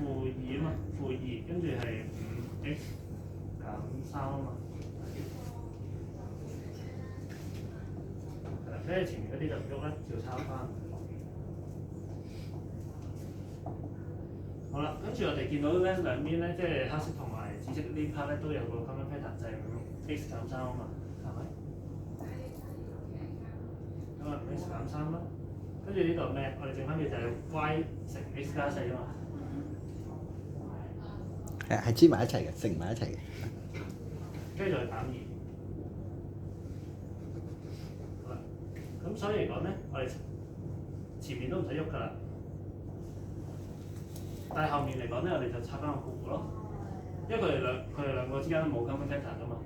負2啊嘛，負2跟住係5x 減3啊嘛。係啦，跟住前面嗰啲就唔喐啦，照抄翻。好啦，跟住我哋見到咧兩邊咧，即係黑色同埋紫色呢 part 咧都有個 common pattern，就係5x 減3啊嘛，係咪？咁啊5x 減3啦，跟住呢度咩？我哋剩翻嘅就係 y 乘 x 加4啊嘛。係黐埋一齊嘅，乘埋一齊嘅。跟住再減2。好啦，咁所以嚟講咧，我哋前面都唔使喐㗎啦。但係後面嚟講咧，我哋就拆翻個括弧咯，因為佢哋兩個之間都冇common factor㗎嘛。